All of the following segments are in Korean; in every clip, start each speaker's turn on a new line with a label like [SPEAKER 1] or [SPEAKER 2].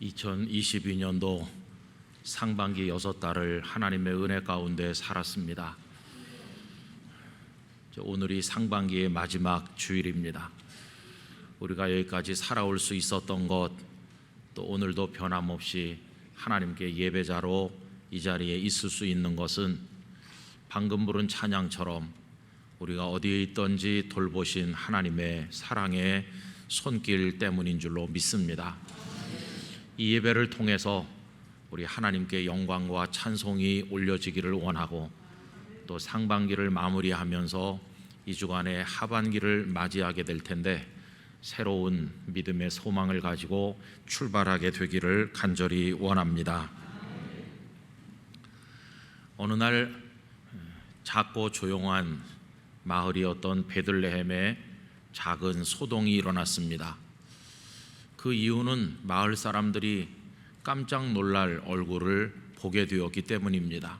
[SPEAKER 1] 2022년도 상반기 6달을 하나님의 은혜 가운데 살았습니다. 오늘이 상반기의 마지막 주일입니다. 우리가 여기까지 살아올 수 있었던 것, 또 오늘도 변함없이 하나님께 예배자로 이 자리에 있을 수 있는 것은 방금 부른 찬양처럼 우리가 어디에 있든지 돌보신 하나님의 사랑의 손길 때문인 줄로 믿습니다. 이 예배를 통해서 우리 하나님께 영광과 찬송이 올려지기를 원하고, 또 상반기를 마무리하면서 이 주간의 하반기를 맞이하게 될 텐데 새로운 믿음의 소망을 가지고 출발하게 되기를 간절히 원합니다. 어느 날 작고 조용한 마을이었던 베들레헴에 작은 소동이 일어났습니다. 그 이유는 마을 사람들이 깜짝 놀랄 얼굴을 보게 되었기 때문입니다.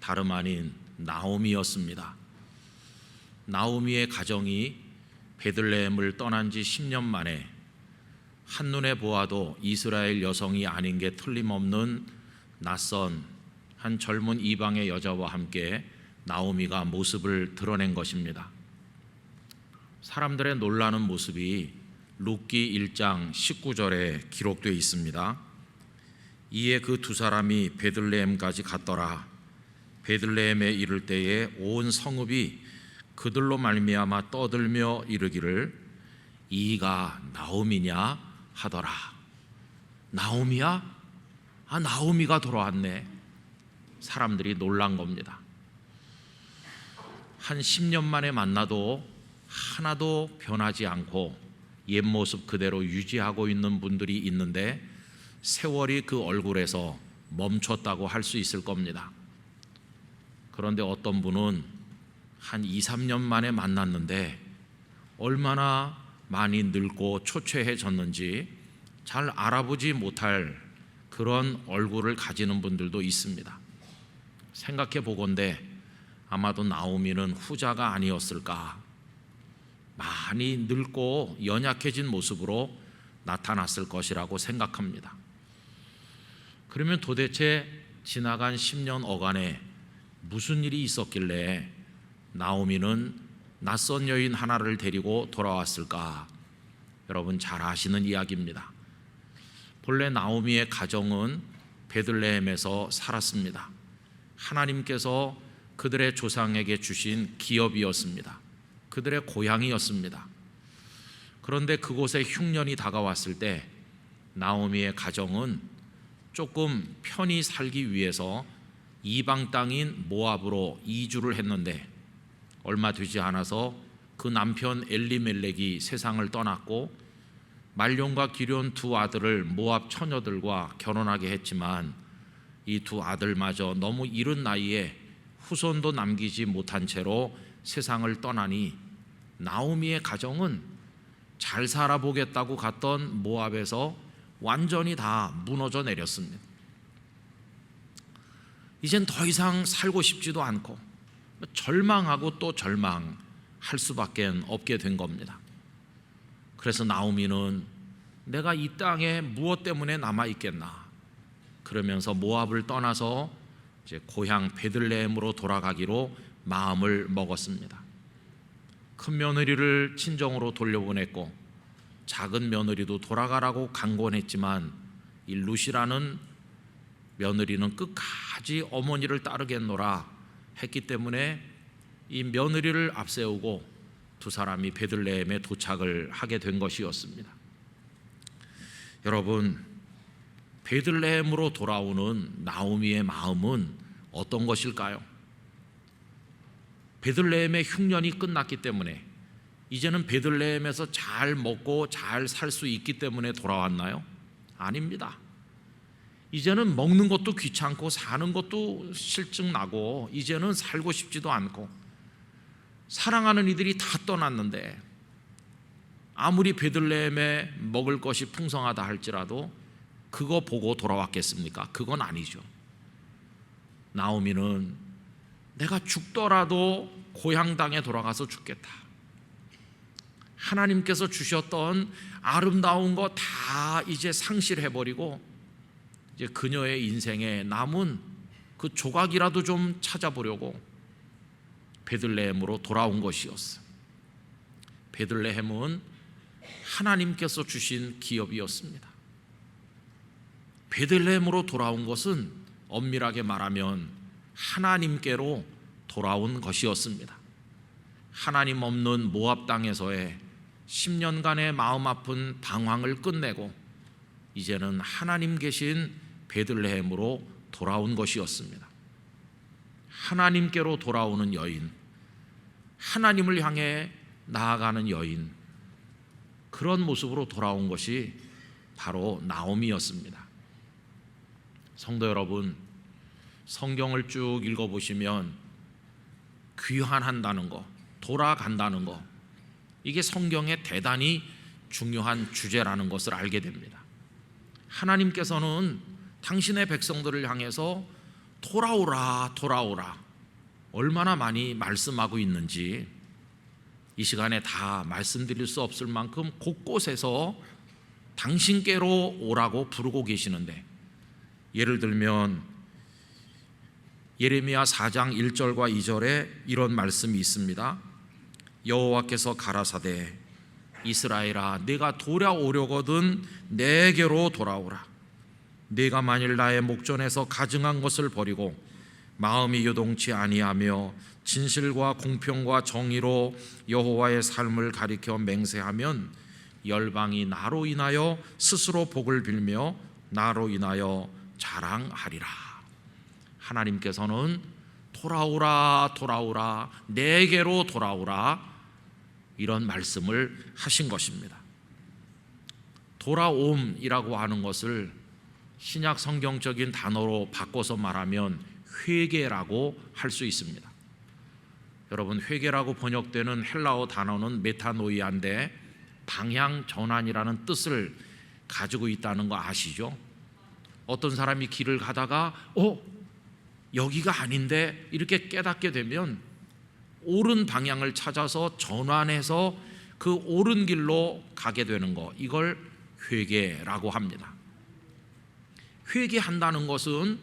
[SPEAKER 1] 다름 아닌 나오미였습니다. 나오미의 가정이 베들레헴을 떠난 지 10년 만에 한눈에 보아도 이스라엘 여성이 아닌 게 틀림없는 낯선 한 젊은 이방의 여자와 함께 나오미가 모습을 드러낸 것입니다. 사람들의 놀라는 모습이 룻기 1장 19절에 기록되어 있습니다. 이에 그 두 사람이 베들레헴까지 갔더라. 베들레헴에 이를 때에 온 성읍이 그들로 말미암아 떠들며 이르기를 이가 나오미냐 하더라. 나오미야? 나오미가 돌아왔네. 사람들이 놀란 겁니다. 한 10년 만에 만나도 하나도 변하지 않고 옛 모습 그대로 유지하고 있는 분들이 있는데 세월이 그 얼굴에서 멈췄다고 할 수 있을 겁니다. 그런데 어떤 분은 한 2, 3년 만에 만났는데 얼마나 많이 늙고 초췌해졌는지 잘 알아보지 못할 그런 얼굴을 가지는 분들도 있습니다. 생각해 보건대 아마도 나오미는 후자가 아니었을까. 많이 늙고 연약해진 모습으로 나타났을 것이라고 생각합니다. 그러면 도대체 지나간 10년 어간에 무슨 일이 있었길래 나오미는 낯선 여인 하나를 데리고 돌아왔을까? 여러분 잘 아시는 이야기입니다. 본래 나오미의 가정은 베들레헴에서 살았습니다. 하나님께서 그들의 조상에게 주신 기업이었습니다. 그들의 고향이었습니다. 그런데 그곳에 흉년이 다가왔을 때 나오미의 가정은 조금 편히 살기 위해서 이방 땅인 모압으로 이주를 했는데 얼마 되지 않아서 그 남편 엘리멜렉이 세상을 떠났고 말론과 기럨 두 아들을 모압 처녀들과 결혼하게 했지만 이 두 아들마저 너무 이른 나이에 후손도 남기지 못한 채로 세상을 떠나니 나오미의 가정은 잘 살아보겠다고 갔던 모압에서 완전히 다 무너져 내렸습니다. 이젠 더 이상 살고 싶지도 않고 절망하고 또 절망할 수밖에 없게 된 겁니다. 그래서 나오미는 내가 이 땅에 무엇 때문에 남아있겠나 그러면서 모압을 떠나서 이제 고향 베들레헴으로 돌아가기로 마음을 먹었습니다. 큰 며느리를 친정으로 돌려보냈고 작은 며느리도 돌아가라고 강권했지만 이 룻이라는 며느리는 끝까지 어머니를 따르겠노라 했기 때문에 이 며느리를 앞세우고 두 사람이 베들레헴에 도착을 하게 된 것이었습니다. 여러분, 베들레헴으로 돌아오는 나오미의 마음은 어떤 것일까요? 베들레헴의 흉년이 끝났기 때문에 이제는 베들레헴에서 잘 먹고 잘 살 수 있기 때문에 돌아왔나요? 아닙니다. 이제는 먹는 것도 귀찮고 사는 것도 실증나고 이제는 살고 싶지도 않고 사랑하는 이들이 다 떠났는데 아무리 베들레헴에 먹을 것이 풍성하다 할지라도 그거 보고 돌아왔겠습니까? 그건 아니죠. 나오미는 내가 죽더라도 고향 땅에 돌아가서 죽겠다. 하나님께서 주셨던 아름다운 거 다 이제 상실해버리고 이제 그녀의 인생에 남은 그 조각이라도 좀 찾아보려고 베들레헴으로 돌아온 것이었어요. 베들레헴은 하나님께서 주신 기업이었습니다. 베들레헴으로 돌아온 것은 엄밀하게 말하면 하나님께로 돌아온 것이었습니다. 하나님 없는 모압 땅에서의 10년간의 마음 아픈 방황을 끝내고 이제는 하나님 계신 베들레헴으로 돌아온 것이었습니다. 하나님께로 돌아오는 여인, 하나님을 향해 나아가는 여인, 그런 모습으로 돌아온 것이 바로 나오미였습니다. 성도 여러분, 성경을 쭉 읽어보시면 귀환한다는 거, 돌아간다는 거, 이게 성경에 대단히 중요한 주제라는 것을 알게 됩니다. 하나님께서는 당신의 백성들을 향해서 돌아오라, 돌아오라 얼마나 많이 말씀하고 있는지 이 시간에 다 말씀드릴 수 없을 만큼 곳곳에서 당신께로 오라고 부르고 계시는데, 예를 들면 예레미야 4장 1절과 2절에 이런 말씀이 있습니다. 여호와께서 가라사대 이스라엘아, 내가 돌아오려거든 내게로 돌아오라. 내가 만일 나의 목전에서 가증한 것을 버리고 마음이 요동치 아니하며 진실과 공평과 정의로 여호와의 삶을 가리켜 맹세하면 열방이 나로 인하여 스스로 복을 빌며 나로 인하여 자랑하리라. 하나님께서는 돌아오라, 돌아오라, 내게로 돌아오라, 이런 말씀을 하신 것입니다. 돌아옴이라고 하는 것을 신약 성경적인 단어로 바꿔서 말하면 회개라고 할 수 있습니다. 여러분, 회개라고 번역되는 헬라어 단어는 메타노이아인데 방향 전환이라는 뜻을 가지고 있다는 거 아시죠? 어떤 사람이 길을 가다가 여기가 아닌데 이렇게 깨닫게 되면 옳은 방향을 찾아서 전환해서 그 옳은 길로 가게 되는 거, 이걸 회개라고 합니다. 회개한다는 것은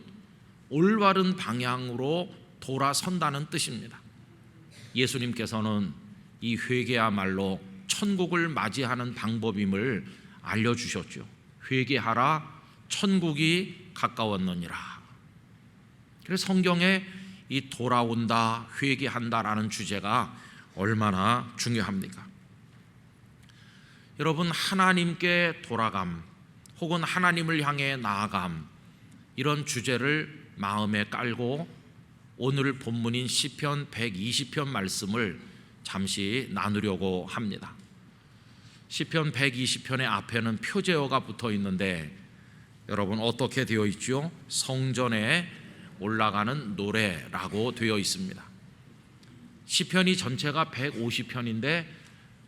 [SPEAKER 1] 올바른 방향으로 돌아선다는 뜻입니다. 예수님께서는 이 회개야말로 천국을 맞이하는 방법임을 알려주셨죠. 회개하라, 천국이 가까웠느니라. 그래서 성경에 이 돌아온다, 회개한다라는 주제가 얼마나 중요합니까? 여러분, 하나님께 돌아감 혹은 하나님을 향해 나아감, 이런 주제를 마음에 깔고 오늘 본문인 시편 120편 말씀을 잠시 나누려고 합니다. 시편 120편의 앞에는 표제어가 붙어 있는데 여러분, 어떻게 되어 있죠? 성전에 올라가는 노래라고 되어 있습니다. 시편이 전체가 150편인데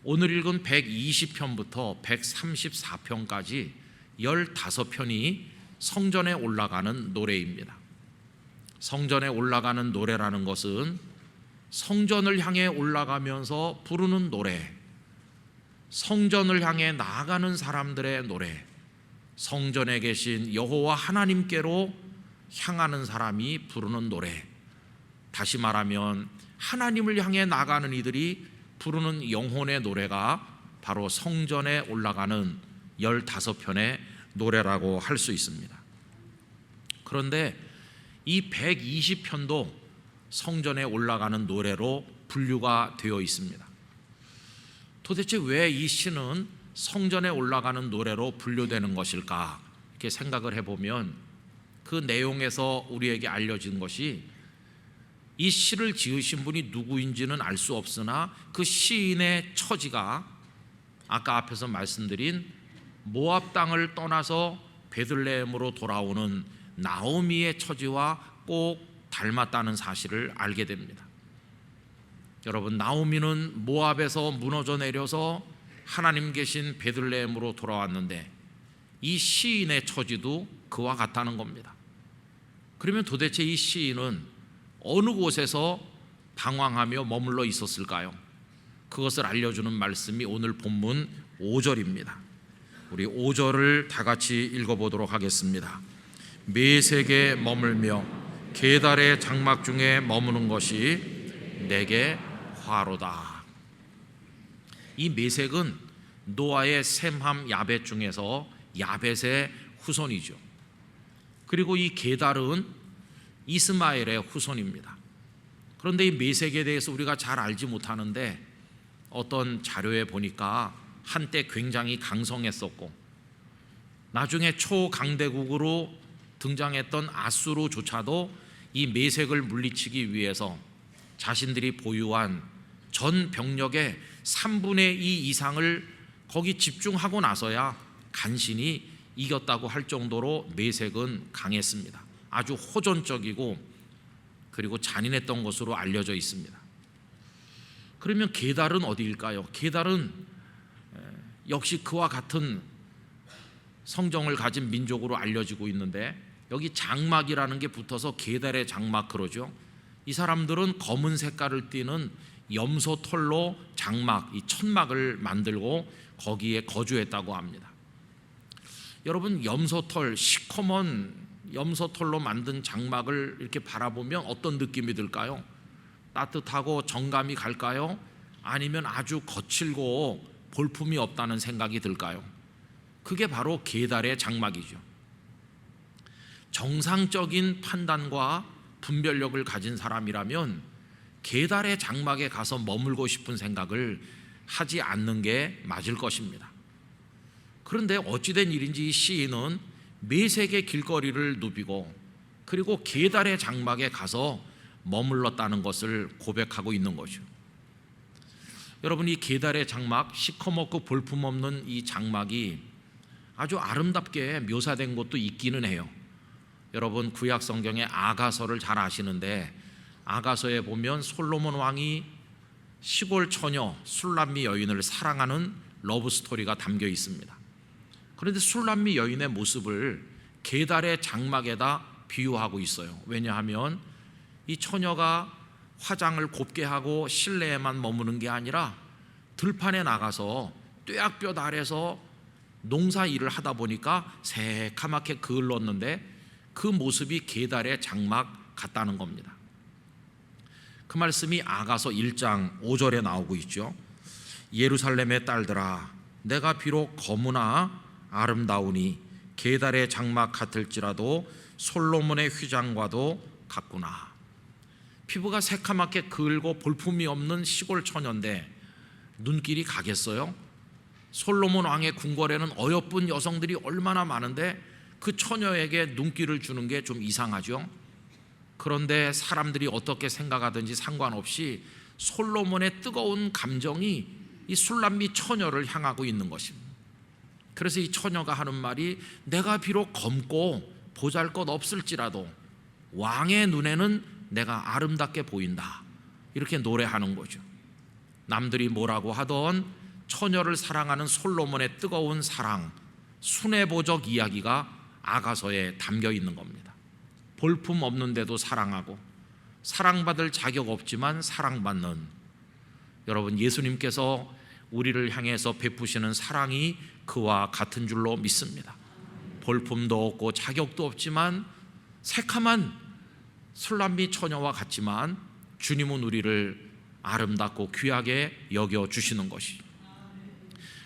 [SPEAKER 1] 오늘 읽은 120편부터 134편까지 15편이 성전에 올라가는 노래입니다. 성전에 올라가는 노래라는 것은 성전을 향해 올라가면서 부르는 노래, 성전을 향해 나아가는 사람들의 노래, 성전에 계신 여호와 하나님께로 향하는 사람이 부르는 노래, 다시 말하면 하나님을 향해 나가는 이들이 부르는 영혼의 노래가 바로 성전에 올라가는 15편의 노래라고 할 수 있습니다. 그런데 이 120편도 성전에 올라가는 노래로 분류가 되어 있습니다. 도대체 왜 이 시는 성전에 올라가는 노래로 분류되는 것일까? 이렇게 생각을 해보면 그 내용에서 우리에게 알려진 것이, 이 시를 지으신 분이 누구인지는 알 수 없으나 그 시인의 처지가 아까 앞에서 말씀드린 모압 땅을 떠나서 베들레헴으로 돌아오는 나오미의 처지와 꼭 닮았다는 사실을 알게 됩니다. 여러분, 나오미는 모압에서 무너져 내려서 하나님 계신 베들레헴으로 돌아왔는데 이 시인의 처지도 그와 같다는 겁니다. 그러면 도대체 이 시인은 어느 곳에서 방황하며 머물러 있었을까요? 그 그것을 알려주는 말씀이 오늘 본문 5절입니다. 우리 5절을 다 같이 읽어보도록 하겠습니다. 메색에 머물며 게달의 장막 중에 머무는 것이 내게 화로다. 이 메색은 노아의 셈함 야벳 중에서 야벳의 후손이죠. 그리고 이 게달은 이스마엘의 후손입니다. 그런데 이 메색에 대해서 우리가 잘 알지 못하는데 어떤 자료에 보니까 한때 굉장히 강성했었고 나중에 초강대국으로 등장했던 아수르조차도 이 메색을 물리치기 위해서 자신들이 보유한 전 병력의 3분의 2 이상을 거기 집중하고 나서야 간신히 이겼다고 할 정도로 메색은 강했습니다. 아주 호전적이고 그리고 잔인했던 것으로 알려져 있습니다. 그러면 게달은 어디일까요? 게달은 역시 그와 같은 성정을 가진 민족으로 알려지고 있는데 여기 장막이라는 게 붙어서 게달의 장막 그러죠. 이 사람들은 검은 색깔을 띠는 염소 털로 장막, 이 천막을 만들고 거기에 거주했다고 합니다. 여러분, 염소털, 시커먼 염소털로 만든 장막을 이렇게 바라보면 어떤 느낌이 들까요? 따뜻하고 정감이 갈까요? 아니면 아주 거칠고 볼품이 없다는 생각이 들까요? 그게 바로 게달의 장막이죠. 정상적인 판단과 분별력을 가진 사람이라면 게달의 장막에 가서 머물고 싶은 생각을 하지 않는 게 맞을 것입니다. 그런데 어찌된 일인지 이 시인은 메색의 길거리를 누비고 그리고 게달의 장막에 가서 머물렀다는 것을 고백하고 있는 거죠. 여러분, 이 게달의 장막, 시커멓고 볼품없는 이 장막이 아주 아름답게 묘사된 것도 있기는 해요. 여러분, 구약 성경의 아가서를 잘 아시는데 아가서에 보면 솔로몬 왕이 시골 처녀 술람미 여인을 사랑하는 러브 스토리가 담겨 있습니다. 그런데 술람미 여인의 모습을 게달의 장막에다 비유하고 있어요. 왜냐하면 이 처녀가 화장을 곱게 하고 실내에만 머무는 게 아니라 들판에 나가서 뙤약볕 아래서 농사 일을 하다 보니까 새카맣게 그을렀는데 그 모습이 게달의 장막 같다는 겁니다. 그 말씀이 아가서 1장 5절에 나오고 있죠. 예루살렘의 딸들아, 내가 비록 거무나 아름다우니 게달의 장막 같을지라도 솔로몬의 휘장과도 같구나. 피부가 새카맣게 그을고 볼품이 없는 시골 처녀인데 눈길이 가겠어요? 솔로몬 왕의 궁궐에는 어여쁜 여성들이 얼마나 많은데 그 처녀에게 눈길을 주는 게 좀 이상하죠. 그런데 사람들이 어떻게 생각하든지 상관없이 솔로몬의 뜨거운 감정이 이 술람미 처녀를 향하고 있는 것입니다. 그래서 이 처녀가 하는 말이 내가 비록 검고 보잘것 없을지라도 왕의 눈에는 내가 아름답게 보인다, 이렇게 노래하는 거죠. 남들이 뭐라고 하던 처녀를 사랑하는 솔로몬의 뜨거운 사랑, 순애보적 이야기가 아가서에 담겨 있는 겁니다. 볼품 없는데도 사랑하고 사랑받을 자격 없지만 사랑받는, 여러분, 예수님께서 우리를 향해서 베푸시는 사랑이 그와 같은 줄로 믿습니다. 볼품도 없고 자격도 없지만 새카만 술람미 처녀와 같지만 주님은 우리를 아름답고 귀하게 여겨주시는 것이.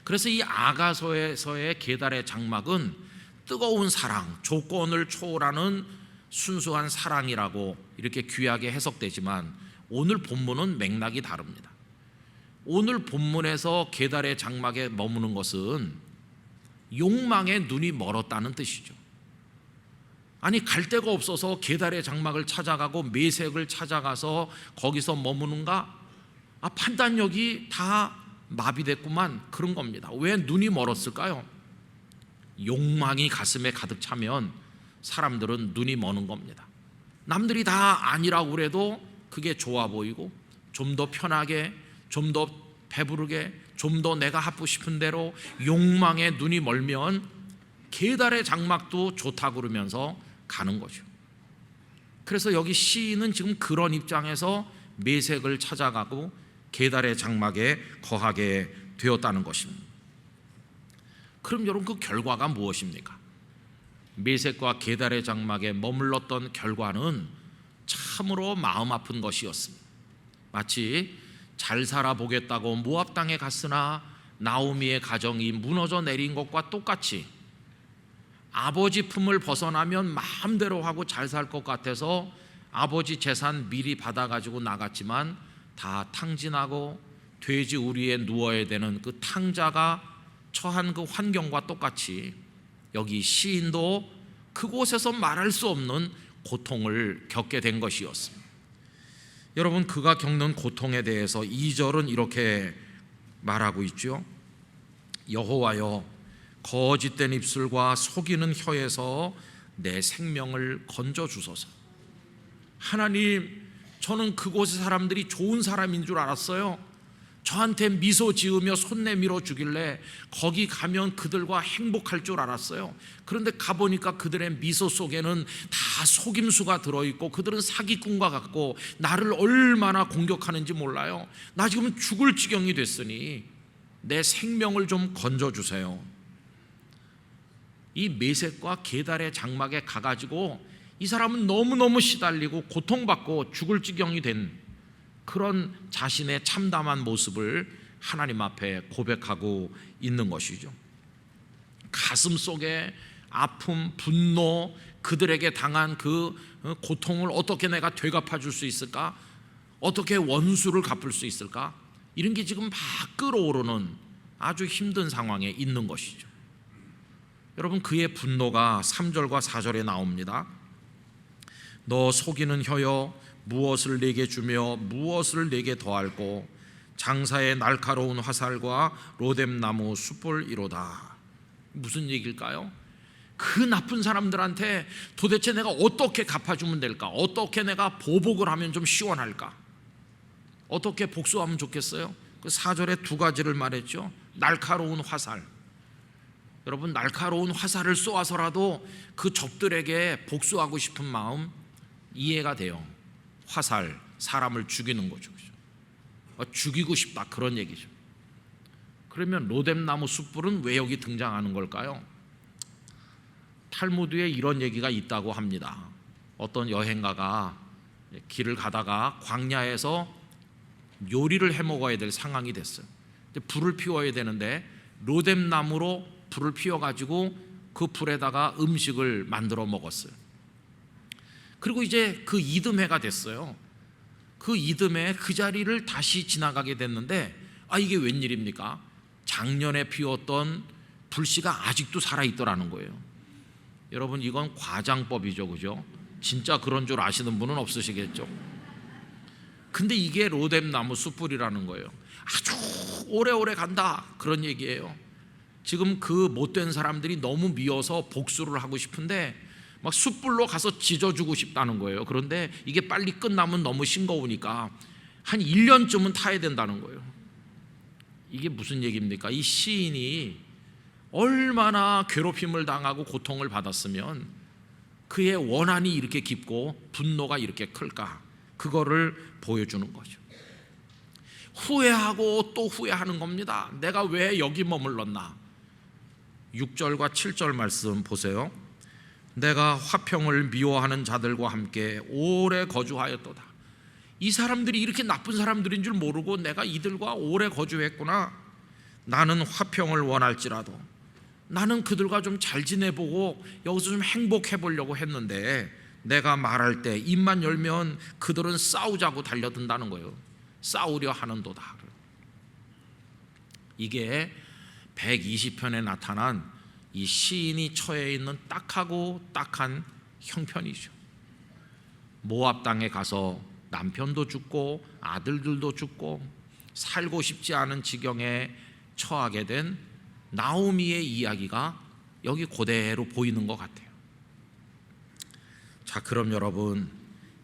[SPEAKER 1] 그래서 이 아가서에서의 게달의 장막은 뜨거운 사랑, 조건을 초월하는 순수한 사랑이라고 이렇게 귀하게 해석되지만 오늘 본문은 맥락이 다릅니다. 오늘 본문에서 게달의 장막에 머무는 것은 욕망에 눈이 멀었다는 뜻이죠. 아니, 갈 데가 없어서 게달의 장막을 찾아가고 메색을 찾아가서 거기서 머무는가? 판단력이 다 마비됐구만, 그런 겁니다. 왜 눈이 멀었을까요? 욕망이 가슴에 가득 차면 사람들은 눈이 머는 겁니다. 남들이 다 아니라고 그래도 그게 좋아 보이고 좀 더 편하게, 좀 더 배부르게, 좀 더 내가 하고 싶은 대로 욕망에 눈이 멀면 게달의 장막도 좋다고 그러면서 가는 거죠. 그래서 여기 시인은 지금 그런 입장에서 메색을 찾아가고 게달의 장막에 거하게 되었다는 것입니다. 그럼 여러분, 그 결과가 무엇입니까? 메섹과 게달의 장막에 머물렀던 결과는 참으로 마음 아픈 것이었습니다. 마치 잘 살아보겠다고 모압 땅에 갔으나 나오미의 가정이 무너져 내린 것과 똑같이 아버지 품을 벗어나면 마음대로 하고 잘 살 것 같아서 아버지 재산 미리 받아가지고 나갔지만 다 탕진하고 돼지 우리에 누워야 되는 그 탕자가 처한 그 환경과 똑같이 여기 시인도 그곳에서 말할 수 없는 고통을 겪게 된 것이었습니다. 여러분, 그가 겪는 고통에 대해서 2절은 이렇게 말하고 있죠. 여호와여, 거짓된 입술과 속이는 혀에서 내 생명을 건져 주소서. 하나님, 저는 그곳의 사람들이 좋은 사람인 줄 알았어요. 저한테 미소 지으며 손 내밀어 주길래 거기 가면 그들과 행복할 줄 알았어요. 그런데 가보니까 그들의 미소 속에는 다 속임수가 들어있고 그들은 사기꾼과 같고 나를 얼마나 공격하는지 몰라요. 나 지금 죽을 지경이 됐으니 내 생명을 좀 건져주세요. 이 메섹과 게달의 장막에 가가지고 이 사람은 너무너무 시달리고 고통받고 죽을 지경이 된 그런 자신의 참담한 모습을 하나님 앞에 고백하고 있는 것이죠. 가슴 속에 아픔, 분노, 그들에게 당한 그 고통을 어떻게 내가 되갚아 줄 수 있을까? 어떻게 원수를 갚을 수 있을까? 이런 게 지금 막 끓어오르는 아주 힘든 상황에 있는 것이죠. 여러분, 그의 분노가 3절과 4절에 나옵니다. 너 속이는 혀여, 무엇을 내게 주며 무엇을 내게 더할꼬? 장사의 날카로운 화살과 로뎀나무 숯불이로다. 무슨 얘기일까요? 그 나쁜 사람들한테 도대체 내가 어떻게 갚아주면 될까? 어떻게 내가 보복을 하면 좀 시원할까? 어떻게 복수하면 좋겠어요? 그 4절에 두 가지를 말했죠. 날카로운 화살. 여러분, 날카로운 화살을 쏘아서라도 그 적들에게 복수하고 싶은 마음 이해가 돼요. 화살, 사람을 죽이는 거죠. 죽이고 싶다, 그런 얘기죠. 그러면 로뎀나무 숯불은 왜 여기 등장하는 걸까요? 탈무드에 이런 얘기가 있다고 합니다. 어떤 여행가가 길을 가다가 광야에서 요리를 해 먹어야 될 상황이 됐어요. 불을 피워야 되는데 로뎀나무로 불을 피워가지고 그 불에다가 음식을 만들어 먹었어요. 그리고 이제 그 이듬해가 됐어요. 그 이듬해 그 자리를 다시 지나가게 됐는데 이게 웬일입니까? 작년에 피웠던 불씨가 아직도 살아있더라는 거예요. 여러분, 이건 과장법이죠, 그죠? 진짜 그런 줄 아시는 분은 없으시겠죠? 근데 이게 로뎀나무 숯불이라는 거예요. 아주 오래오래 간다, 그런 얘기예요. 지금 그 못된 사람들이 너무 미워서 복수를 하고 싶은데 막 숯불로 가서 지져주고 싶다는 거예요. 그런데 이게 빨리 끝나면 너무 싱거우니까 한 1년쯤은 타야 된다는 거예요. 이게 무슨 얘기입니까? 이 시인이 얼마나 괴롭힘을 당하고 고통을 받았으면 그의 원한이 이렇게 깊고 분노가 이렇게 클까? 그거를 보여주는 거죠. 후회하고 또 후회하는 겁니다. 내가 왜 여기 머물렀나? 6절과 7절 말씀 보세요. 내가 화평을 미워하는 자들과 함께 오래 거주하였도다. 이 사람들이 이렇게 나쁜 사람들인 줄 모르고 내가 이들과 오래 거주했구나. 나는 화평을 원할지라도 나는 그들과 좀 잘 지내보고 여기서 좀 행복해 보려고 했는데 내가 말할 때 입만 열면 그들은 싸우자고 달려든다는 거예요. 싸우려 하는도다. 이게 120편에 나타난 이 시인이 처해 있는 딱하고 딱한 형편이죠. 모압 땅에 가서 남편도 죽고 아들들도 죽고 살고 싶지 않은 지경에 처하게 된 나오미의 이야기가 여기 그대로 보이는 것 같아요. 자, 그럼 여러분,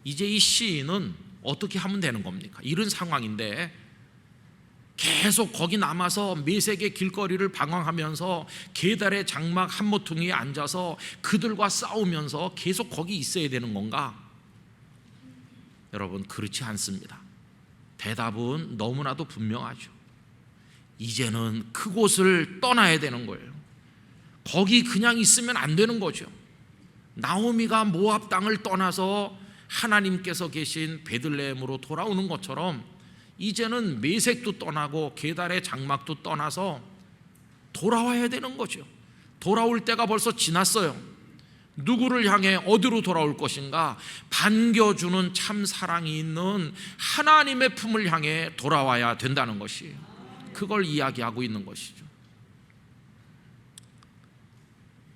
[SPEAKER 1] 이제 이 시인은 어떻게 하면 되는 겁니까? 이런 상황인데 계속 거기 남아서 메섹의 길거리를 방황하면서 게달의 장막 한 모퉁이에 앉아서 그들과 싸우면서 계속 거기 있어야 되는 건가? 여러분, 그렇지 않습니다. 대답은 너무나도 분명하죠. 이제는 그곳을 떠나야 되는 거예요. 거기 그냥 있으면 안 되는 거죠. 나오미가 모압 땅을 떠나서 하나님께서 계신 베들레헴으로 돌아오는 것처럼 이제는 메색도 떠나고 게달의 장막도 떠나서 돌아와야 되는 거죠. 돌아올 때가 벌써 지났어요. 누구를 향해 어디로 돌아올 것인가? 반겨주는 참 사랑이 있는 하나님의 품을 향해 돌아와야 된다는 것이에요. 그걸 이야기하고 있는 것이죠.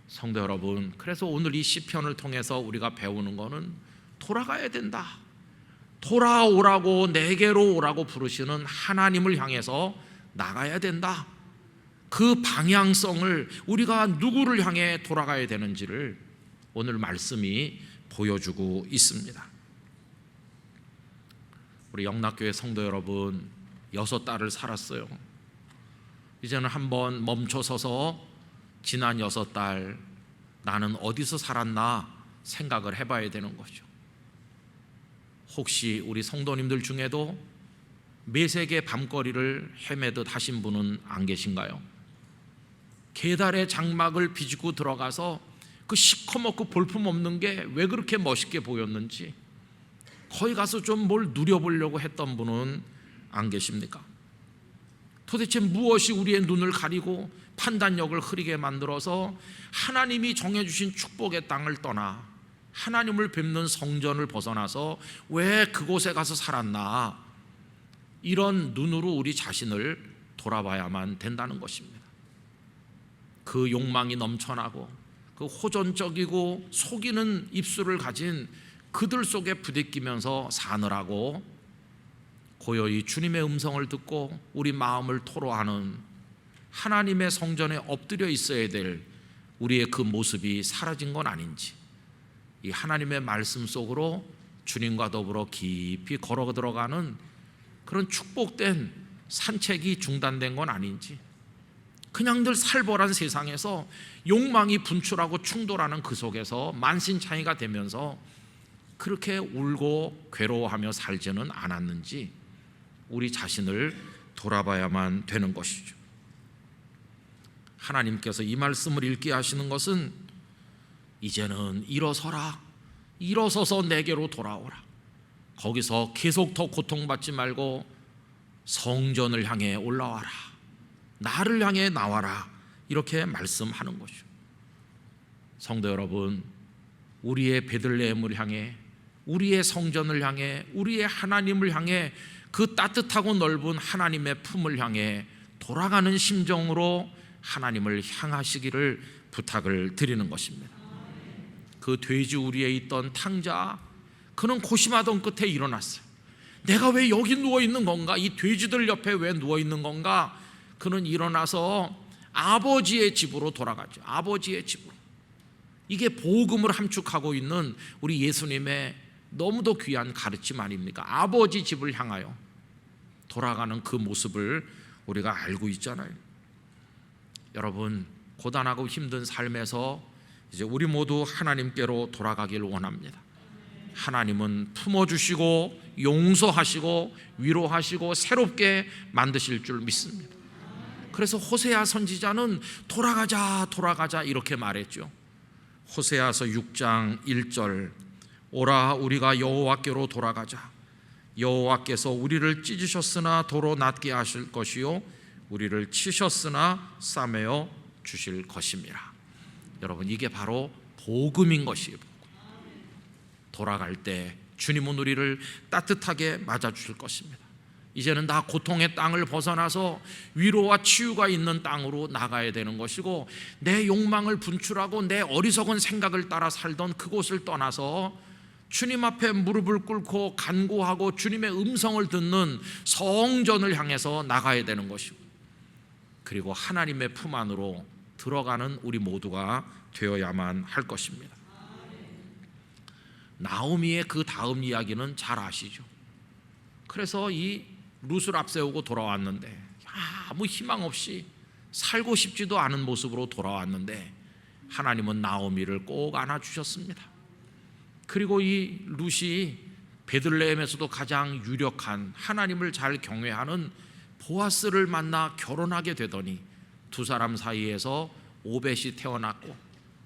[SPEAKER 1] 성도 여러분, 그래서 오늘 이 시편을 통해서 우리가 배우는 것은 돌아가야 된다. 돌아오라고, 내게로 오라고 부르시는 하나님을 향해서 나가야 된다. 그 방향성을, 우리가 누구를 향해 돌아가야 되는지를 오늘 말씀이 보여주고 있습니다. 우리 영락교회 성도 여러분, 6달을 살았어요. 이제는 한번 멈춰서서 지난 6달 나는 어디서 살았나 생각을 해봐야 되는 거죠. 혹시 우리 성도님들 중에도 메색의 밤거리를 헤매듯 하신 분은 안 계신가요? 게달의 장막을 비집고 들어가서 그 시커멓고 볼품없는 게 왜 그렇게 멋있게 보였는지 거기 가서 좀 뭘 누려보려고 했던 분은 안 계십니까? 도대체 무엇이 우리의 눈을 가리고 판단력을 흐리게 만들어서 하나님이 정해주신 축복의 땅을 떠나 하나님을 뵙는 성전을 벗어나서 왜 그곳에 가서 살았나, 이런 눈으로 우리 자신을 돌아봐야만 된다는 것입니다. 그 욕망이 넘쳐나고 그 호전적이고 속이는 입술을 가진 그들 속에 부대끼면서 사느라고 고요히 주님의 음성을 듣고 우리 마음을 토로하는 하나님의 성전에 엎드려 있어야 될 우리의 그 모습이 사라진 건 아닌지, 이 하나님의 말씀 속으로 주님과 더불어 깊이 걸어 들어가는 그런 축복된 산책이 중단된 건 아닌지, 그냥 늘 살벌한 세상에서 욕망이 분출하고 충돌하는 그 속에서 만신창이가 되면서 그렇게 울고 괴로워하며 살지는 않았는지 우리 자신을 돌아봐야만 되는 것이죠. 하나님께서 이 말씀을 읽게 하시는 것은 이제는 일어서라, 일어서서 내게로 돌아오라, 거기서 계속 더 고통받지 말고 성전을 향해 올라와라, 나를 향해 나와라, 이렇게 말씀하는 거죠. 성도 여러분, 우리의 베들레헴을 향해, 우리의 성전을 향해, 우리의 하나님을 향해, 그 따뜻하고 넓은 하나님의 품을 향해 돌아가는 심정으로 하나님을 향하시기를 부탁을 드리는 것입니다. 그 돼지 우리에 있던 탕자, 그는 고심하던 끝에 일어났어요. 내가 왜 여기 누워있는 건가? 이 돼지들 옆에 왜 누워있는 건가? 그는 일어나서 아버지의 집으로 돌아가죠. 아버지의 집으로. 이게 복음을 함축하고 있는 우리 예수님의 너무도 귀한 가르침 아닙니까? 아버지 집을 향하여 돌아가는 그 모습을 우리가 알고 있잖아요. 여러분, 고단하고 힘든 삶에서 이제 우리 모두 하나님께로 돌아가길 원합니다. 하나님은 품어주시고 용서하시고 위로하시고 새롭게 만드실 줄 믿습니다. 그래서 호세아 선지자는 돌아가자, 돌아가자 이렇게 말했죠. 호세아서 6장 1절, 오라 우리가 여호와께로 돌아가자. 여호와께서 우리를 찢으셨으나 도로 낫게 하실 것이요 우리를 치셨으나 싸매어 주실 것입니다. 여러분, 이게 바로 복음인 것이에요. 돌아갈 때 주님은 우리를 따뜻하게 맞아주실 것입니다. 이제는 다 고통의 땅을 벗어나서 위로와 치유가 있는 땅으로 나가야 되는 것이고, 내 욕망을 분출하고 내 어리석은 생각을 따라 살던 그곳을 떠나서 주님 앞에 무릎을 꿇고 간구하고 주님의 음성을 듣는 성전을 향해서 나가야 되는 것이고, 그리고 하나님의 품 안으로 들어가는 우리 모두가 되어야만 할 것입니다. 나오미의 그 다음 이야기는 잘 아시죠? 그래서 이 룻을 앞세우고 돌아왔는데 아무 희망 없이 살고 싶지도 않은 모습으로 돌아왔는데 하나님은 나오미를 꼭 안아주셨습니다. 그리고 이 룻이 베들레헴에서도 가장 유력한 하나님을 잘 경외하는 보아스를 만나 결혼하게 되더니 두 사람 사이에서 오벳이 태어났고,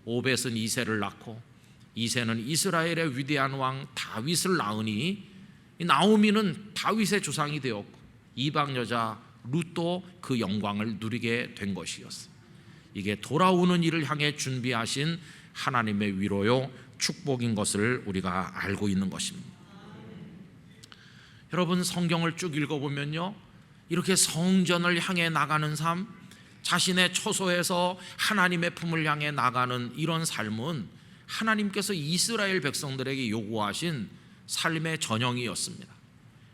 [SPEAKER 1] 오벳은 이새를 낳고, 이새는 이스라엘의 위대한 왕 다윗을 낳으니 이 나오미는 다윗의 조상이 되었고 이방 여자 룻도 그 영광을 누리게 된 것이었어. 이게 돌아오는 일을 향해 준비하신 하나님의 위로요 축복인 것을 우리가 알고 있는 것입니다. 여러분, 성경을 쭉 읽어보면요, 이렇게 성전을 향해 나가는 삶, 자신의 처소에서 하나님의 품을 향해 나가는 이런 삶은 하나님께서 이스라엘 백성들에게 요구하신 삶의 전형이었습니다.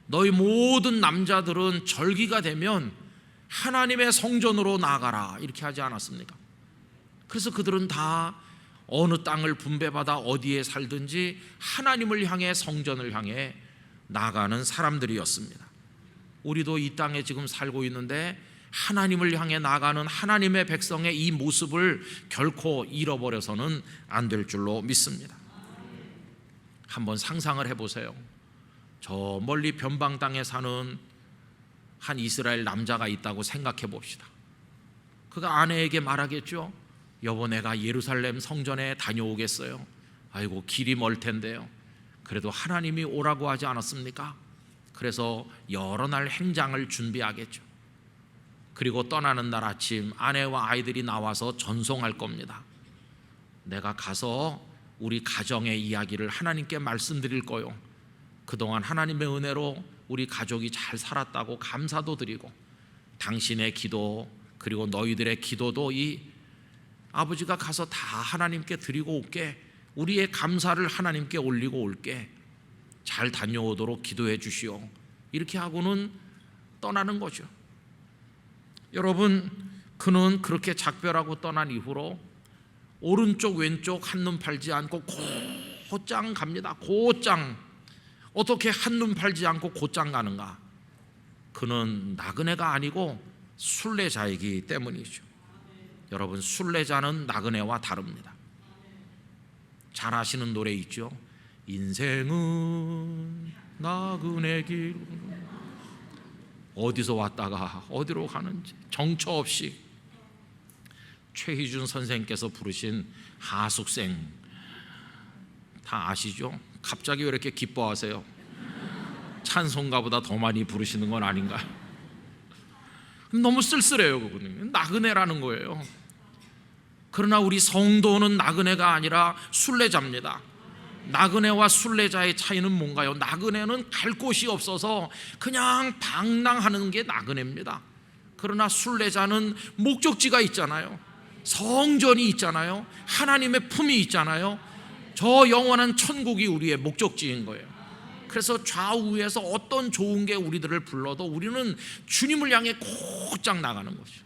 [SPEAKER 1] 너희 모든 남자들은 절기가 되면 하나님의 성전으로 나가라, 이렇게 하지 않았습니까? 그래서 그들은 다 어느 땅을 분배받아 어디에 살든지 하나님을 향해, 성전을 향해 나가는 사람들이었습니다. 우리도 이 땅에 지금 살고 있는데 하나님을 향해 나가는 하나님의 백성의 이 모습을 결코 잃어버려서는 안 될 줄로 믿습니다. 한번 상상을 해보세요. 저 멀리 변방 땅에 사는 한 이스라엘 남자가 있다고 생각해 봅시다. 그가 아내에게 말하겠죠. 여보, 내가 예루살렘 성전에 다녀오겠어요. 아이고, 길이 멀 텐데요. 그래도 하나님이 오라고 하지 않았습니까? 그래서 여러 날 행장을 준비하겠죠. 그리고 떠나는 날 아침 아내와 아이들이 나와서 전송할 겁니다. 내가 가서 우리 가정의 이야기를 하나님께 말씀드릴 거요. 그동안 하나님의 은혜로 우리 가족이 잘 살았다고 감사도 드리고, 당신의 기도 그리고 너희들의 기도도 이 아버지가 가서 다 하나님께 드리고 올게. 우리의 감사를 하나님께 올리고 올게. 잘 다녀오도록 기도해 주시오. 이렇게 하고는 떠나는 거죠. 여러분, 그는 그렇게 작별하고 떠난 이후로 오른쪽 왼쪽 한눈 팔지 않고 곧장 갑니다. 곧장. 어떻게 한눈 팔지 않고 곧장 가는가? 그는 나그네가 아니고 순례자이기 때문이죠. 여러분, 순례자는 나그네와 다릅니다. 잘 아시는 노래 있죠. 인생은 나그네 길, 어디서 왔다가 어디로 가는지 정처 없이. 최희준 선생님께서 부르신 하숙생 다 아시죠? 갑자기 왜 이렇게 기뻐하세요? 찬송가보다 더 많이 부르시는 건 아닌가요? 너무 쓸쓸해요. 그분은 나그네라는 거예요. 그러나 우리 성도는 나그네가 아니라 순례자입니다. 나그네와 순례자의 차이는 뭔가요? 나그네는 갈 곳이 없어서 그냥 방랑하는 게 나그네입니다. 그러나 순례자는 목적지가 있잖아요. 성전이 있잖아요. 하나님의 품이 있잖아요. 저 영원한 천국이 우리의 목적지인 거예요. 그래서 좌우에서 어떤 좋은 게 우리들을 불러도 우리는 주님을 향해 곧장 나가는 거죠.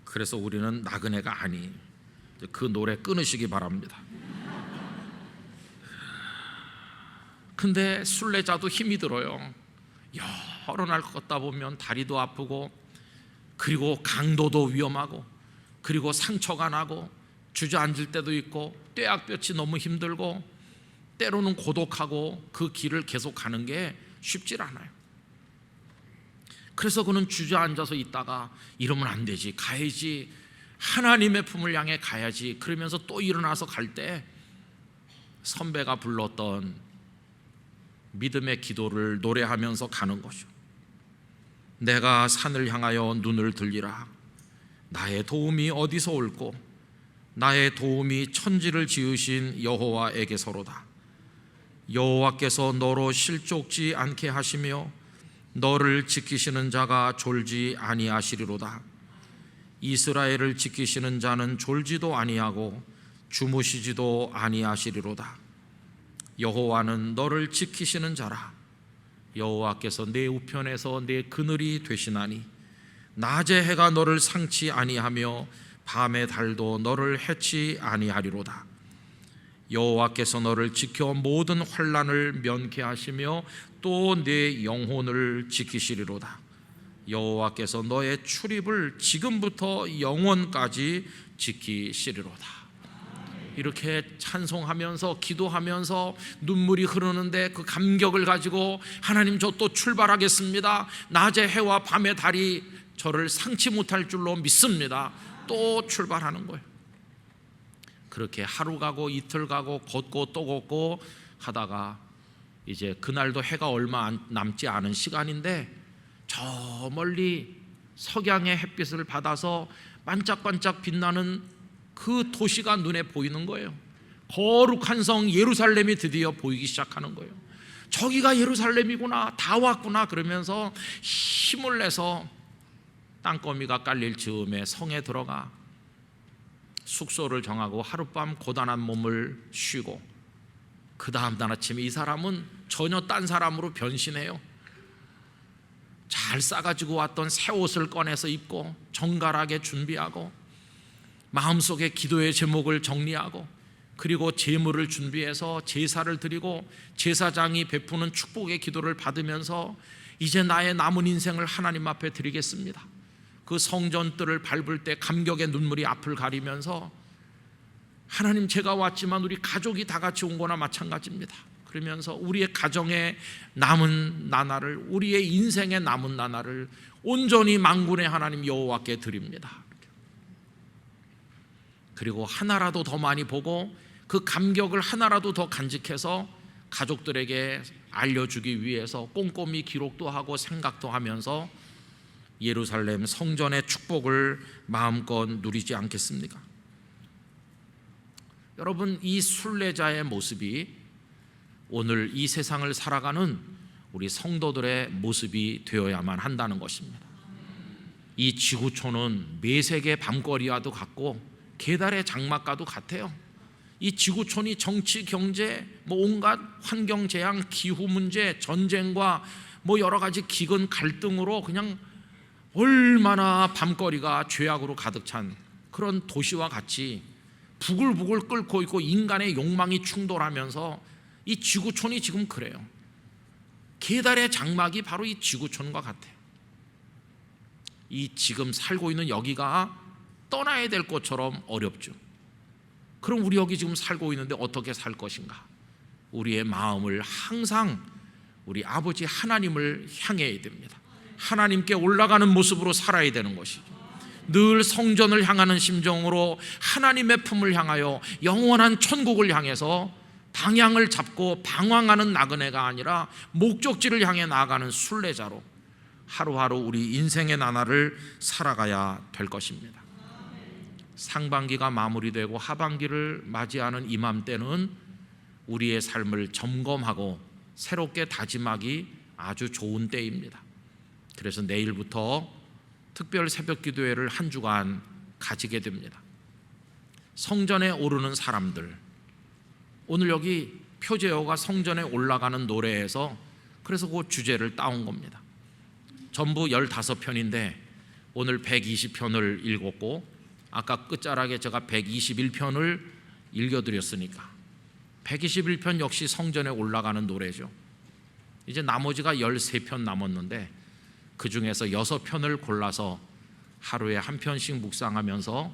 [SPEAKER 1] 그래서 우리는 나그네가 아니. 그 노래 끊으시기 바랍니다. 근데 순례자도 힘이 들어요. 여러 날 걷다 보면 다리도 아프고, 그리고 강도도 위험하고, 그리고 상처가 나고, 주저앉을 때도 있고, 뙤약볕이 너무 힘들고, 때로는 고독하고, 그 길을 계속 가는 게 쉽질 않아요. 그래서 그는 주저앉아서 있다가 이러면 안 되지, 가야지, 하나님의 품을 향해 가야지, 그러면서 또 일어나서 갈 때 선배가 불렀던 믿음의 기도를 노래하면서 가는 거죠. 내가 산을 향하여 눈을 들리라. 나의 도움이 어디서 올꼬? 나의 도움이 천지를 지으신 여호와에게서로다. 여호와께서 너로 실족지 않게 하시며 너를 지키시는 자가 졸지 아니하시리로다. 이스라엘을 지키시는 자는 졸지도 아니하고 주무시지도 아니하시리로다. 여호와는 너를 지키시는 자라. 여호와께서 내 우편에서 내 그늘이 되시나니 낮의 해가 너를 상치 아니하며 밤의 달도 너를 해치 아니하리로다. 여호와께서 너를 지켜 모든 환난을 면케 하시며 또 내 영혼을 지키시리로다. 여호와께서 너의 출입을 지금부터 영원까지 지키시리로다. 이렇게 찬송하면서 기도하면서 눈물이 흐르는데 그 감격을 가지고 하나님, 저 또 출발하겠습니다. 낮의 해와 밤의 달이 저를 상치 못할 줄로 믿습니다. 또 출발하는 거예요. 그렇게 하루 가고 이틀 가고 걷고 또 걷고 하다가 이제 그날도 해가 얼마 남지 않은 시간인데 저 멀리 석양의 햇빛을 받아서 반짝반짝 빛나는 그 도시가 눈에 보이는 거예요. 거룩한 성 예루살렘이 드디어 보이기 시작하는 거예요. 저기가 예루살렘이구나, 다 왔구나 그러면서 힘을 내서 땅거미가 깔릴 즈음에 성에 들어가 숙소를 정하고 하룻밤 고단한 몸을 쉬고, 그 다음 날 아침에 이 사람은 전혀 딴 사람으로 변신해요. 잘 싸가지고 왔던 새 옷을 꺼내서 입고 정갈하게 준비하고 마음속에 기도의 제목을 정리하고, 그리고 제물을 준비해서 제사를 드리고 제사장이 베푸는 축복의 기도를 받으면서 이제 나의 남은 인생을 하나님 앞에 드리겠습니다. 그 성전뜰을 밟을 때 감격의 눈물이 앞을 가리면서 하나님, 제가 왔지만 우리 가족이 다 같이 온 거나 마찬가지입니다. 그러면서 우리의 가정의 남은 나날을, 우리의 인생의 남은 나날을 온전히 만군의 하나님 여호와께 드립니다. 그리고 하나라도 더 많이 보고 그 감격을 하나라도 더 간직해서 가족들에게 알려주기 위해서 꼼꼼히 기록도 하고 생각도 하면서 예루살렘 성전의 축복을 마음껏 누리지 않겠습니까? 여러분, 이 순례자의 모습이 오늘 이 세상을 살아가는 우리 성도들의 모습이 되어야만 한다는 것입니다. 이 지구촌은 매색의 밤거리와도 같고 계달의 장막과도 같아요. 이 지구촌이 정치, 경제, 온갖 환경 재앙, 기후 문제, 전쟁과 여러 가지 기근 갈등으로 그냥 얼마나 밤거리가 죄악으로 가득 찬 그런 도시와 같이 부글부글 끓고 있고 인간의 욕망이 충돌하면서 이 지구촌이 지금 그래요. 계달의 장막이 바로 이 지구촌과 같아요. 이 지금 살고 있는 여기가 떠나야 될 것처럼 어렵죠. 그럼 우리 여기 지금 살고 있는데 어떻게 살 것인가? 우리의 마음을 항상 우리 아버지 하나님을 향해야 됩니다. 하나님께 올라가는 모습으로 살아야 되는 것이죠. 늘 성전을 향하는 심정으로 하나님의 품을 향하여 영원한 천국을 향해서 방향을 잡고 방황하는 나그네가 아니라 목적지를 향해 나아가는 순례자로 하루하루 우리 인생의 나날을 살아가야 될 것입니다. 상반기가 마무리되고 하반기를 맞이하는 이맘때는 우리의 삶을 점검하고 새롭게 다짐하기 아주 좋은 때입니다. 그래서 내일부터 특별 새벽 기도회를 한 주간 가지게 됩니다. 성전에 오르는 사람들, 오늘 여기 표제어가 성전에 올라가는 노래에서 그래서 그 주제를 따온 겁니다. 전부 15편인데 오늘 120편을 읽었고, 아까 끝자락에 제가 121편을 읽어드렸으니까 121편 역시 성전에 올라가는 노래죠. 이제 나머지가 13편 남았는데 그 중에서 6편을 골라서 하루에 한 편씩 묵상하면서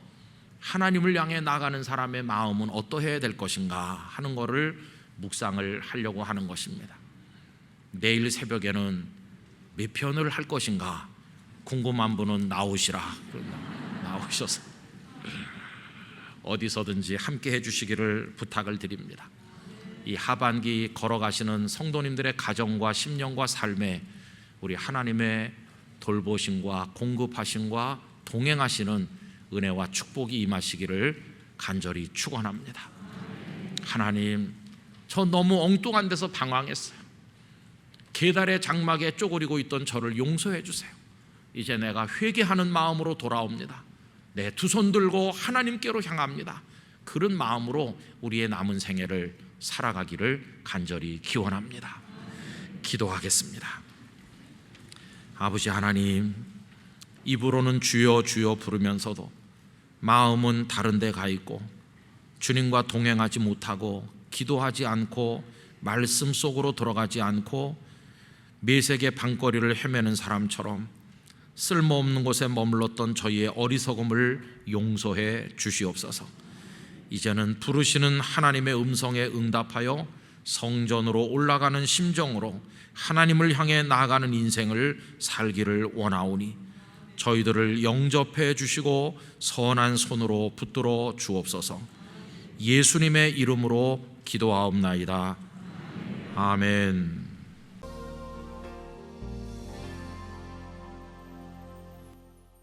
[SPEAKER 1] 하나님을 향해 나가는 사람의 마음은 어떠해야 될 것인가 하는 것을 묵상을 하려고 하는 것입니다. 내일 새벽에는 몇 편을 할 것인가 궁금한 분은 나오시라. 나오셔서 어디서든지 함께 해주시기를 부탁을 드립니다. 이 하반기 걸어가시는 성도님들의 가정과 심령과 삶에 우리 하나님의 돌보심과 공급하심과 동행하시는 은혜와 축복이 임하시기를 간절히 축원합니다. 하나님, 저 너무 엉뚱한 데서 방황했어요. 계달의 장막에 쪼그리고 있던 저를 용서해 주세요. 이제 내가 회개하는 마음으로 돌아옵니다. 내 두 손 들고 하나님께로 향합니다. 그런 마음으로 우리의 남은 생애를 살아가기를 간절히 기원합니다. 기도하겠습니다. 아버지 하나님, 입으로는 주여 주여 부르면서도 마음은 다른 데 가 있고 주님과 동행하지 못하고 기도하지 않고 말씀 속으로 들어가지 않고 매색의 밤거리를 헤매는 사람처럼 쓸모없는 곳에 머물렀던 저희의 어리석음을 용서해 주시옵소서. 이제는 부르시는 하나님의 음성에 응답하여 성전으로 올라가는 심정으로 하나님을 향해 나아가는 인생을 살기를 원하오니 저희들을 영접해 주시고 선한 손으로 붙들어 주옵소서. 예수님의 이름으로 기도하옵나이다. 아멘.